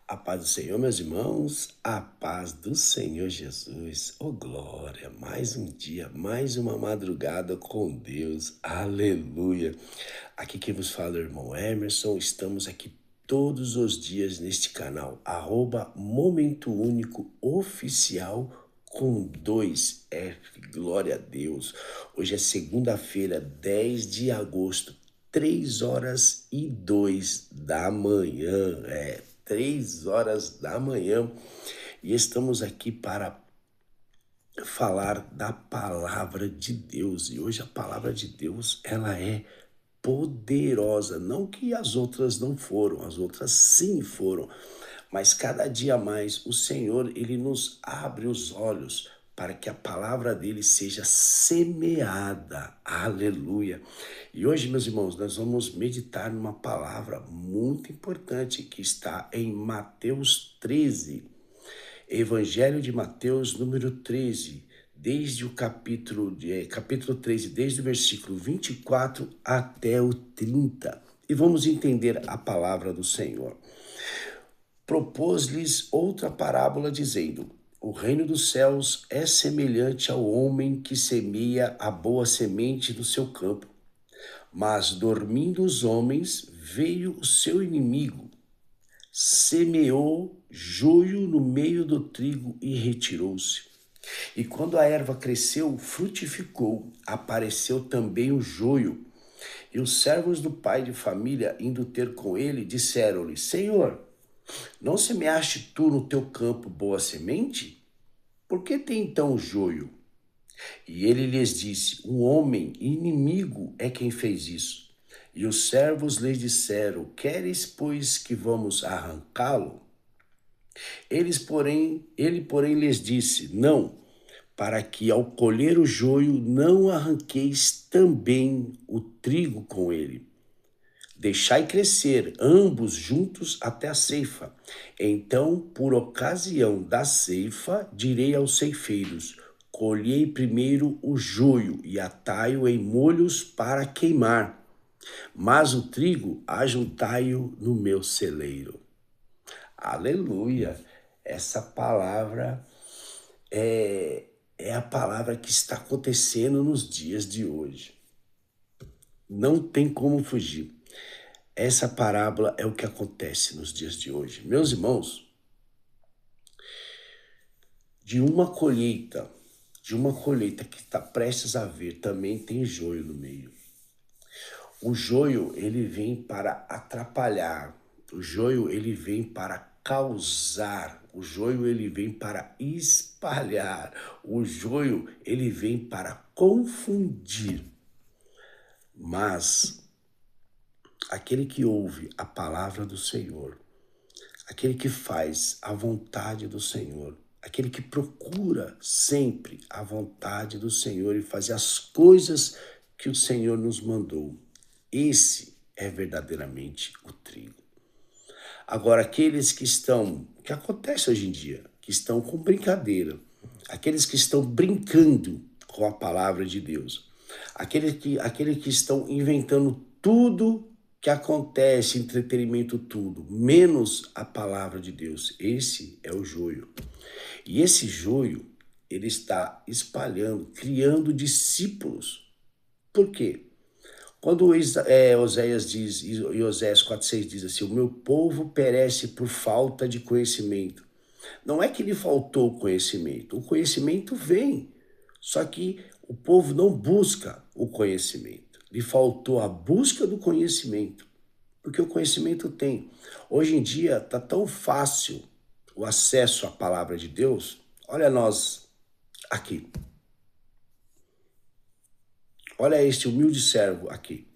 A paz do Senhor, meus irmãos, a paz do Senhor Jesus. Oh, glória! Mais um dia, mais uma madrugada com Deus. Aleluia! Aqui quem vos fala é o irmão Emerson. Estamos aqui todos os dias neste canal, Momento Único Oficial com 2F. Glória a Deus! Hoje é segunda-feira, 10 de agosto, 3h02 da manhã. 3h da manhã, e estamos aqui para falar da palavra de Deus. E hoje a palavra de Deus, ela é poderosa. Não que as outras não foram, as outras sim foram, mas cada dia mais o Senhor, ele nos abre os olhos para que a palavra dele seja semeada. Aleluia! E hoje, meus irmãos, nós vamos meditar numa palavra muito importante que está em Mateus 13. Evangelho de Mateus, número 13, desde o capítulo 13, desde o versículo 24 até o 30. E vamos entender a palavra do Senhor. Propôs-lhes outra parábola, dizendo: o reino dos céus é semelhante ao homem que semeia a boa semente no seu campo. Mas, dormindo os homens, veio o seu inimigo, semeou joio no meio do trigo e retirou-se. E quando a erva cresceu, frutificou, apareceu também o joio. E os servos do pai de família, indo ter com ele, disseram-lhe: Senhor, não semeaste tu no teu campo boa semente? Por que tem então o joio? E ele lhes disse: um homem inimigo é quem fez isso. E os servos lhes disseram: queres, pois, que vamos arrancá-lo? Ele, porém, lhes disse: não, para que ao colher o joio não arranqueis também o trigo com ele. Deixai crescer ambos juntos até a ceifa. Então, por ocasião da ceifa, direi aos ceifeiros: colhei primeiro o joio e atai-o em molhos para queimar, mas o trigo ajuntai-o no meu celeiro. Aleluia! Essa palavra é a palavra que está acontecendo nos dias de hoje. Não tem como fugir. Essa parábola é o que acontece nos dias de hoje. Meus irmãos, de uma colheita que está prestes a vir, também tem joio no meio. O joio, ele vem para atrapalhar. O joio, ele vem para causar. O joio, ele vem para espalhar. O joio, ele vem para confundir. Mas aquele que ouve a palavra do Senhor, aquele que faz a vontade do Senhor, aquele que procura sempre a vontade do Senhor e fazer as coisas que o Senhor nos mandou, esse é verdadeiramente o trigo. Agora, aqueles que acontece hoje em dia, que estão com brincadeira, aqueles que estão brincando com a palavra de Deus, aqueles que estão inventando tudo que acontece, entretenimento tudo, menos a palavra de Deus. Esse é o joio. E esse joio, ele está espalhando, criando discípulos. Por quê? Quando Oséias diz, e Oséias 4,6 diz assim: o meu povo perece por falta de conhecimento. Não é que lhe faltou conhecimento, o conhecimento vem, só que o povo não busca o conhecimento. Lhe faltou a busca do conhecimento, porque o conhecimento tem. Hoje em dia está tão fácil o acesso à palavra de Deus. Olha nós aqui. Olha este humilde servo aqui.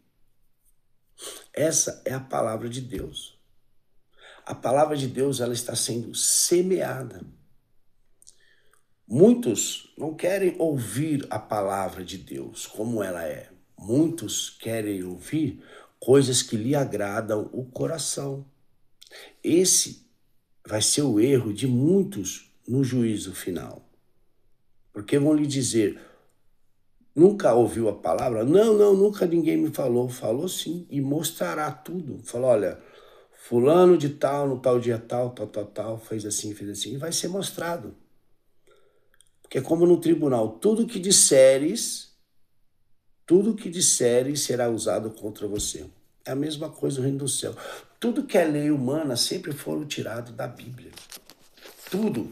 Essa é a palavra de Deus. A palavra de Deus, ela está sendo semeada. Muitos não querem ouvir a palavra de Deus como ela é. Muitos querem ouvir coisas que lhe agradam o coração. Esse vai ser o erro de muitos no juízo final. Porque vão lhe dizer: nunca ouviu a palavra? Não, nunca ninguém me falou. Falou sim, e mostrará tudo. Falou: olha, fulano de tal, no tal dia tal, fez assim, e vai ser mostrado. Porque é como no tribunal, tudo que disseres será usado contra você. É a mesma coisa no reino do céu. Tudo que é lei humana sempre foram tirado da Bíblia. Tudo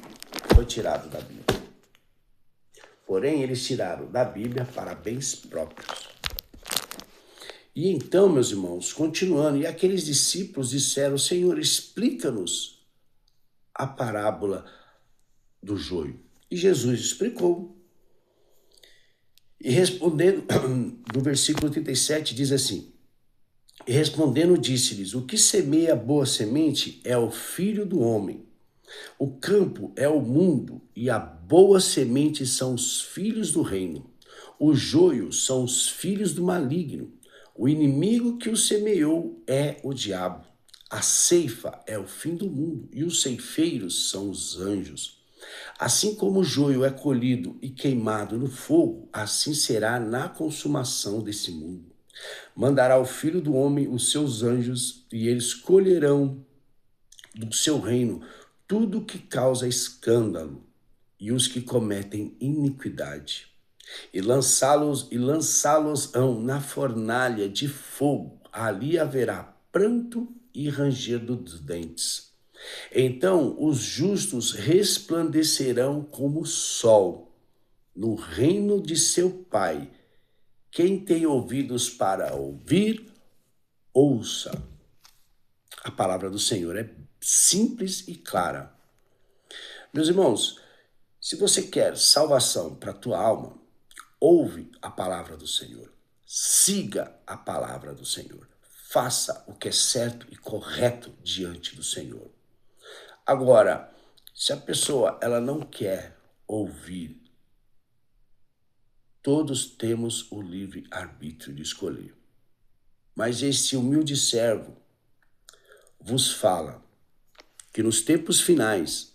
foi tirado da Bíblia. Porém, eles tiraram da Bíblia para bens próprios. E então, meus irmãos, continuando, e aqueles discípulos disseram, Senhor, explica-nos a parábola do joio. E Jesus explicou. E respondendo, no versículo 37, diz assim, e respondendo disse-lhes, o que semeia boa semente é o Filho do Homem. O campo é o mundo e a boa semente são os filhos do reino. O joio são os filhos do maligno. O inimigo que o semeou é o diabo. A ceifa é o fim do mundo e os ceifeiros são os anjos. Assim como o joio é colhido e queimado no fogo, assim será na consumação desse mundo. Mandará o Filho do Homem os seus anjos e eles colherão do seu reino tudo que causa escândalo e os que cometem iniquidade, e lançá-los-ão na fornalha de fogo. Ali haverá pranto e ranger dos dentes. Então os justos resplandecerão como o sol no reino de seu Pai. Quem tem ouvidos para ouvir, ouça. A palavra do Senhor é simples e clara. Meus irmãos, se você quer salvação para a tua alma, ouve a palavra do Senhor. Siga a palavra do Senhor. Faça o que é certo e correto diante do Senhor. Agora, se a pessoa ela não quer ouvir, todos temos o livre arbítrio de escolher. Mas este humilde servo vos fala que nos tempos finais,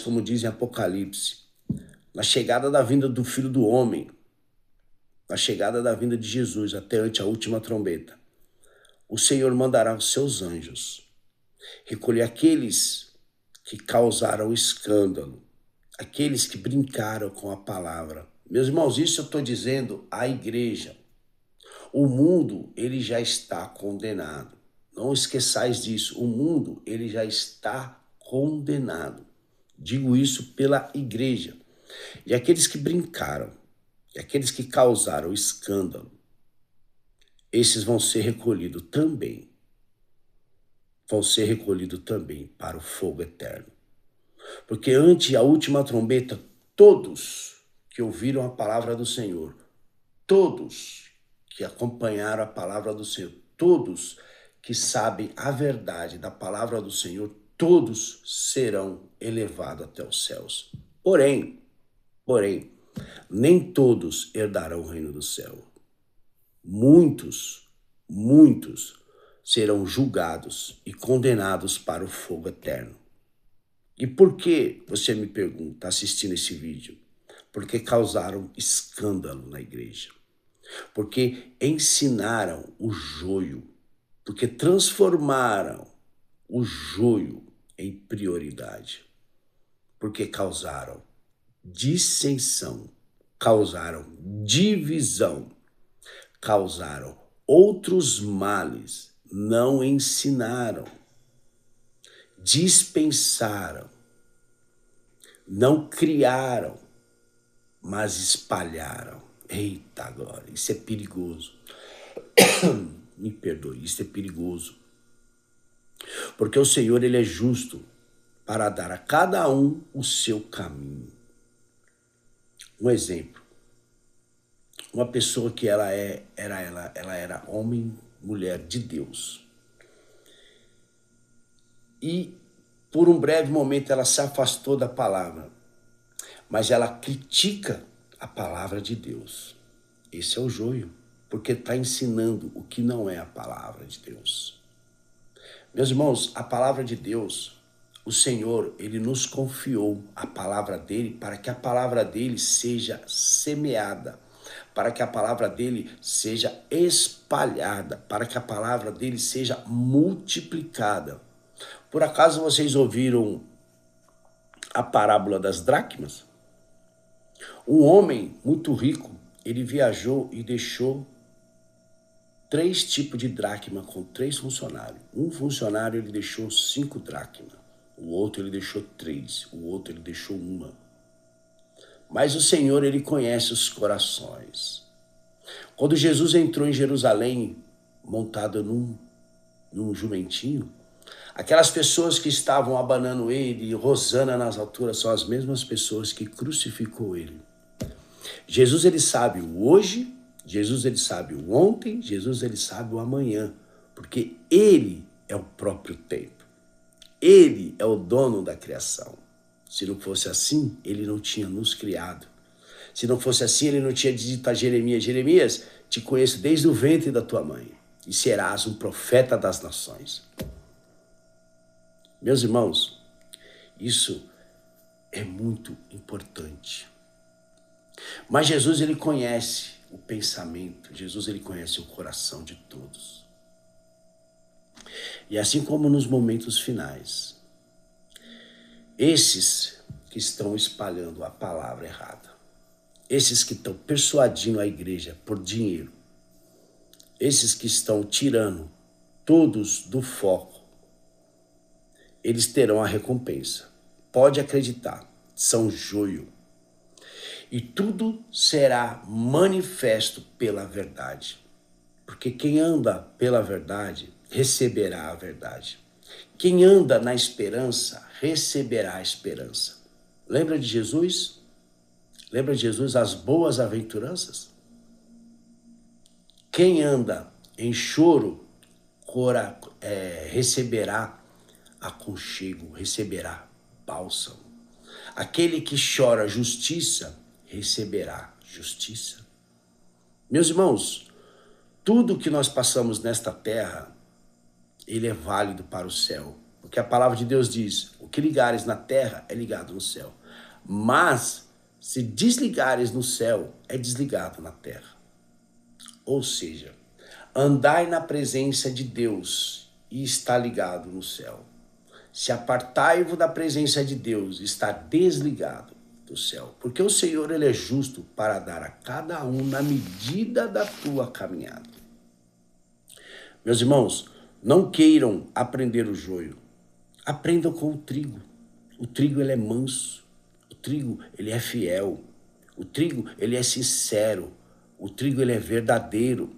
como diz em Apocalipse, na chegada da vinda do Filho do Homem, na chegada da vinda de Jesus até ante a última trombeta, o Senhor mandará os seus anjos recolher aqueles que causaram escândalo, aqueles que brincaram com a palavra. Meus irmãos, isso eu estou dizendo à igreja. O mundo, ele já está condenado. Não esqueçais disso. O mundo, ele já está condenado. Digo isso pela igreja. E aqueles que brincaram, e aqueles que causaram escândalo, esses vão ser recolhidos também. Vão ser recolhidos também para o fogo eterno. Porque ante a última trombeta, todos que ouviram a palavra do Senhor, todos que acompanharam a palavra do Senhor, todos que sabem a verdade da palavra do Senhor, todos serão elevados até os céus. Porém, nem todos herdarão o reino do céu. Muitos serão julgados e condenados para o fogo eterno. E por que, você me pergunta, assistindo esse vídeo? Porque causaram escândalo na igreja. Porque ensinaram o joio. Porque transformaram o joio em prioridade. Porque causaram dissensão, causaram divisão, causaram outros males, não ensinaram, dispensaram, não criaram, mas espalharam. Eita glória, isso é perigoso. Me perdoe, isso é perigoso. Porque o Senhor, ele é justo para dar a cada um o seu caminho. Um exemplo. Uma pessoa que ela era homem, mulher de Deus. E por um breve momento ela se afastou da palavra. Mas ela critica a palavra de Deus. Esse é o joio, porque está ensinando o que não é a palavra de Deus. Meus irmãos, a palavra de Deus, o Senhor, ele nos confiou a palavra dele para que a palavra dele seja semeada, para que a palavra dele seja espalhada, para que a palavra dele seja multiplicada. Por acaso vocês ouviram a parábola das dracmas? Um homem muito rico, ele viajou e deixou 3 tipos de dracma com 3 funcionários. Um funcionário ele deixou 5 dracmas, o outro ele deixou 3, o outro ele deixou 1. Mas o Senhor, ele conhece os corações. Quando Jesus entrou em Jerusalém, montado num jumentinho, aquelas pessoas que estavam abanando ele, rosana nas alturas, são as mesmas pessoas que crucificou ele. Jesus, ele sabe o hoje, Jesus, ele sabe o ontem, Jesus, ele sabe o amanhã, porque ele é o próprio tempo. Ele é o dono da criação. Se não fosse assim, ele não tinha nos criado. Se não fosse assim, ele não tinha dito a Jeremias: Jeremias, te conheço desde o ventre da tua mãe e serás um profeta das nações. Meus irmãos, isso é muito importante. Mas Jesus, ele conhece o pensamento, Jesus, ele conhece o coração de todos. E assim como nos momentos finais, esses que estão espalhando a palavra errada, esses que estão persuadindo a igreja por dinheiro, esses que estão tirando todos do foco, eles terão a recompensa. Pode acreditar, são joio. E tudo será manifesto pela verdade. Porque quem anda pela verdade, receberá a verdade. Quem anda na esperança, receberá a esperança. Lembra de Jesus? Lembra de Jesus, as boas aventuranças? Quem anda em choro, receberá aconchego, receberá bálsamo. Aquele que chora justiça, receberá justiça. Meus irmãos, tudo que nós passamos nesta terra, ele é válido para o céu. Porque a palavra de Deus diz: o que ligares na terra é ligado no céu. Mas, se desligares no céu, é desligado na terra. Ou seja, andai na presença de Deus e está ligado no céu. Se apartai-vos da presença de Deus, está desligado do céu. Porque o Senhor, ele é justo para dar a cada um na medida da tua caminhada. Meus irmãos, não queiram aprender o joio. Aprendam com o trigo. O trigo, ele é manso. O trigo, ele é fiel. O trigo, ele é sincero. O trigo, ele é verdadeiro.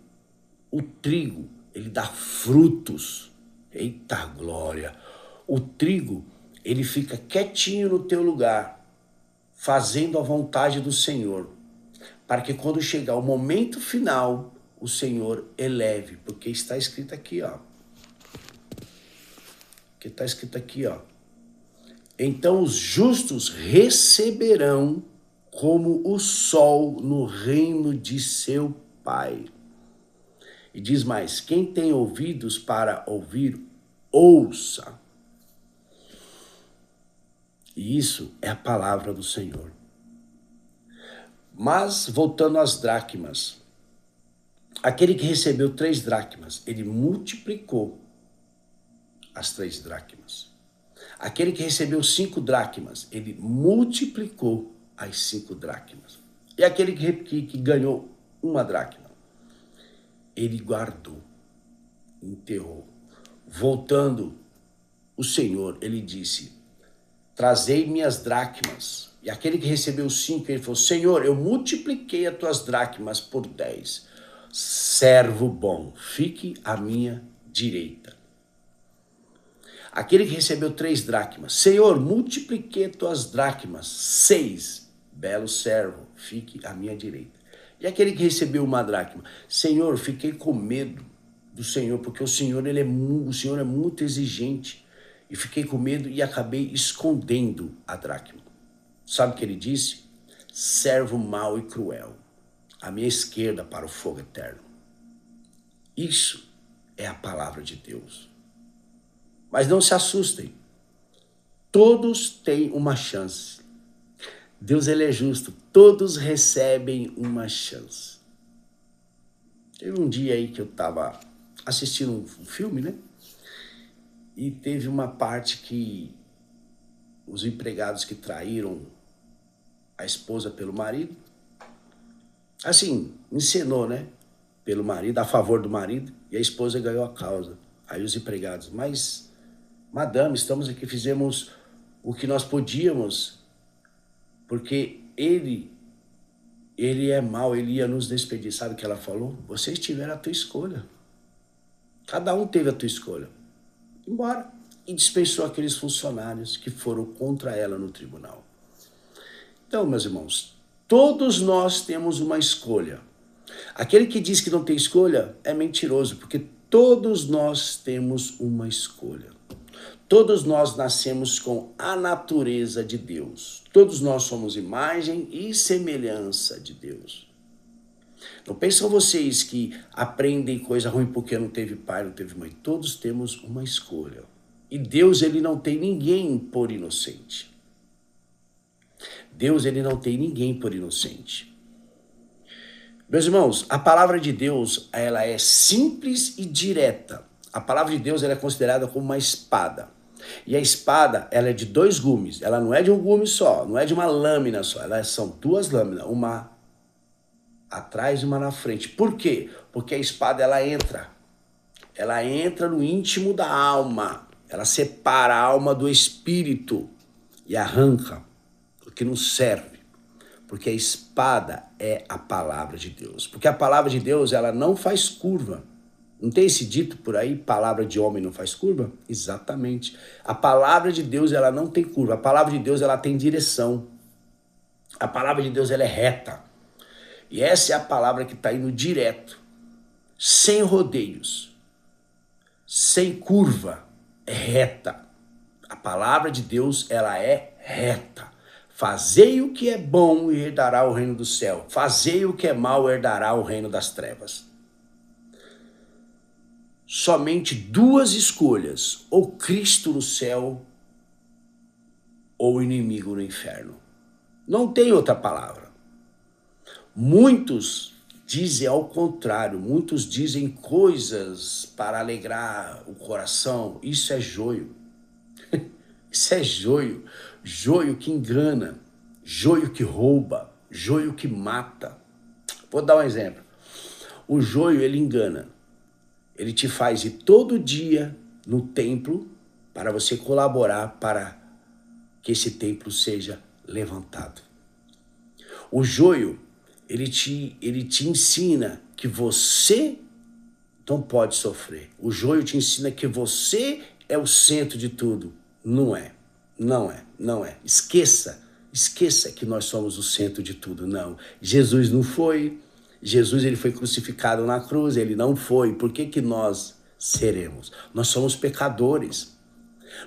O trigo, ele dá frutos. Eita glória! O trigo, ele fica quietinho no teu lugar, fazendo a vontade do Senhor, para que quando chegar o momento final, o Senhor eleve, porque está escrito aqui, ó. Que está escrito aqui, ó. Então os justos receberão como o sol no reino de seu Pai. E diz mais: quem tem ouvidos para ouvir, ouça. E isso é a palavra do Senhor. Mas, voltando às dracmas, aquele que recebeu 3 dracmas, ele multiplicou as 3 dracmas. Aquele que recebeu 5 dracmas, ele multiplicou as 5 dracmas. E aquele que ganhou 1 dracma, ele guardou, enterrou. Voltando, o Senhor, ele disse: trazei minhas dracmas. E aquele que recebeu 5, ele falou: Senhor, eu multipliquei as tuas dracmas por 10. Servo bom, fique à minha direita. Aquele que recebeu 3 dracmas: Senhor, multipliquei as tuas dracmas. 6. Belo servo, fique à minha direita. E aquele que recebeu 1 dracma: Senhor, fiquei com medo do Senhor, porque o Senhor é muito exigente. E fiquei com medo e acabei escondendo a dracma. Sabe o que ele disse? Servo mau e cruel, à minha esquerda para o fogo eterno. Isso é a palavra de Deus. Mas não se assustem. Todos têm uma chance. Deus, ele é justo. Todos recebem uma chance. Teve um dia aí que eu estava assistindo um filme, né? E teve uma parte que os empregados que traíram a esposa pelo marido, assim, encenou, né? Pelo marido, a favor do marido, e a esposa ganhou a causa. Aí os empregados, mas, madame, estamos aqui, fizemos o que nós podíamos, porque ele é mau, ele ia nos despedir. Sabe o que ela falou? Vocês tiveram a tua escolha. Cada um teve a tua escolha. Embora. E dispensou aqueles funcionários que foram contra ela no tribunal. Então, meus irmãos, todos nós temos uma escolha. Aquele que diz que não tem escolha é mentiroso, porque todos nós temos uma escolha. Todos nós nascemos com a natureza de Deus. Todos nós somos imagem e semelhança de Deus. Não pensam vocês que aprendem coisa ruim porque não teve pai, não teve mãe. Todos temos uma escolha. E Deus, ele não tem ninguém por inocente. Deus, ele não tem ninguém por inocente. Meus irmãos, a palavra de Deus, ela é simples e direta. A palavra de Deus, ela é considerada como uma espada. E a espada, ela é de 2 gumes. Ela não é de um gume só, não é de uma lâmina só. São 2 lâminas, uma atrás e uma na frente. Por quê? Porque a espada, ela entra no íntimo da alma. Ela separa a alma do espírito e arranca o que não serve. Porque a espada é a palavra de Deus. Porque a palavra de Deus, ela não faz curva. Não tem esse dito por aí, palavra de homem não faz curva? Exatamente. A palavra de Deus, ela não tem curva. A palavra de Deus, ela tem direção. A palavra de Deus, ela é reta. E essa é a palavra que está indo direto, sem rodeios, sem curva, é reta. A palavra de Deus, ela é reta. Fazei o que é bom e herdará o reino do céu. Fazei o que é mal e herdará o reino das trevas. Somente 2 escolhas, ou Cristo no céu, ou o inimigo no inferno. Não tem outra palavra. Muitos dizem ao contrário, muitos dizem coisas para alegrar o coração. Isso é joio. Isso é joio. Joio que engana, joio que rouba, joio que mata. Vou dar um exemplo. O joio, ele engana. Ele te faz ir todo dia no templo para você colaborar para que esse templo seja levantado. O joio, ele te ensina que você não pode sofrer. O joio te ensina que você é o centro de tudo. Não é. Esqueça que nós somos o centro de tudo. Não. Jesus não foi. Jesus, ele foi crucificado na cruz. Ele não foi. Por que nós seremos? Nós somos pecadores.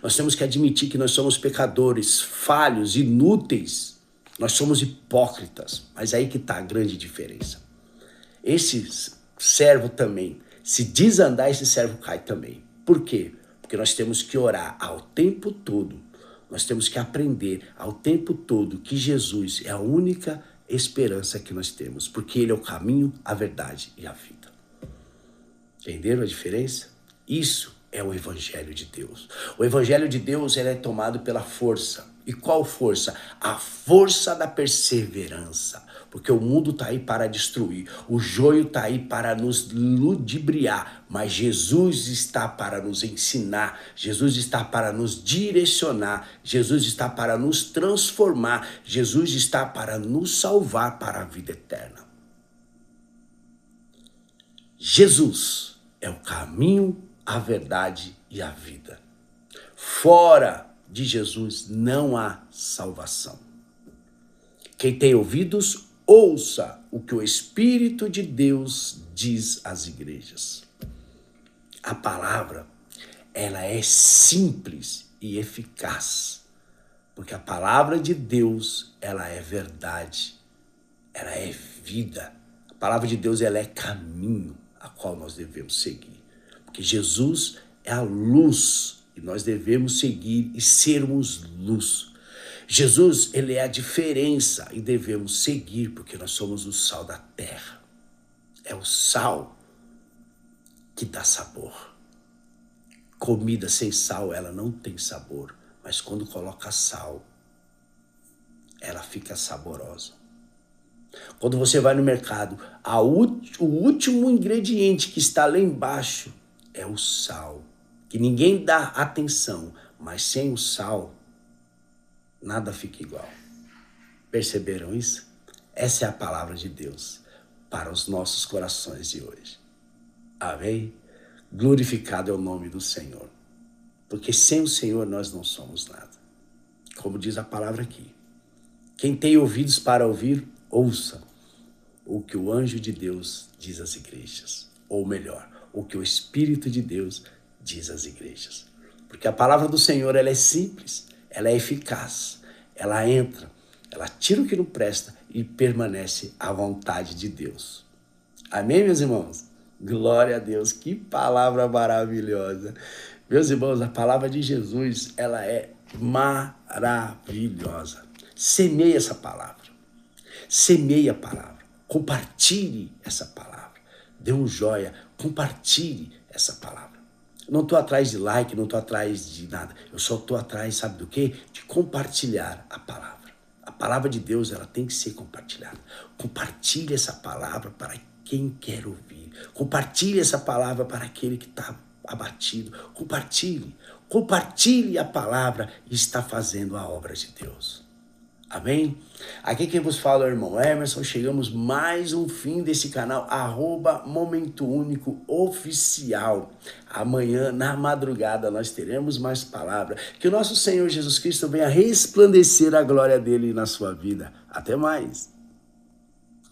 Nós temos que admitir que nós somos pecadores, falhos, inúteis. Nós somos hipócritas. Mas aí que está a grande diferença. Esse servo também, se desandar, esse servo cai também. Por quê? Porque nós temos que orar ao tempo todo. Nós temos que aprender ao tempo todo que Jesus é a única esperança que nós temos. Porque ele é o caminho, a verdade e a vida. Entenderam a diferença? Isso é o Evangelho de Deus. O Evangelho de Deus, ele é tomado pela força. E qual força? A força da perseverança. Porque o mundo está aí para destruir. O joio está aí para nos ludibriar. Mas Jesus está para nos ensinar. Jesus está para nos direcionar. Jesus está para nos transformar. Jesus está para nos salvar para a vida eterna. Jesus é o caminho, a verdade e a vida. Fora de Jesus não há salvação. Quem tem ouvidos, ouça o que o Espírito de Deus diz às igrejas. A palavra, ela é simples e eficaz, porque a palavra de Deus, ela é verdade, ela é vida. A palavra de Deus, ela é caminho a qual nós devemos seguir, porque Jesus é a luz e nós devemos seguir e sermos luz. Jesus, ele é a diferença e devemos seguir porque nós somos o sal da terra. É o sal. que dá sabor. Comida sem sal, ela não tem sabor, mas quando coloca sal, ela fica saborosa. Quando você vai no mercado, o último ingrediente que está lá embaixo é o sal, que ninguém dá atenção, mas sem o sal, nada fica igual. Perceberam isso? Essa é a palavra de Deus para os nossos corações de hoje. Amém? Glorificado é o nome do Senhor, porque sem o Senhor nós não somos nada. Como diz a palavra aqui, quem tem ouvidos para ouvir, ouça o que o anjo de Deus diz às igrejas, ou melhor, o que o Espírito de Deus diz às igrejas. Porque a palavra do Senhor, ela é simples, ela é eficaz, ela entra, ela tira o que não presta e permanece à vontade de Deus. Amém, meus irmãos? Glória a Deus, que palavra maravilhosa. Meus irmãos, a palavra de Jesus, ela é maravilhosa. Semeie essa palavra. Semeie a palavra. Compartilhe essa palavra. Dê um joia, compartilhe essa palavra. Não estou atrás de like, não estou atrás de nada. Eu só estou atrás, sabe do quê? De compartilhar a palavra. A palavra de Deus, ela tem que ser compartilhada. Compartilhe essa palavra para quem quer ouvir. Compartilhe essa palavra para aquele que está abatido. Compartilhe a palavra e está fazendo a obra de Deus. Amém? Aqui quem vos fala é o irmão Emerson. Chegamos mais um fim desse canal, @Momento Único Oficial. Amanhã, na madrugada, nós teremos mais palavra. Que o nosso Senhor Jesus Cristo venha resplandecer a glória dele na sua vida. Até mais.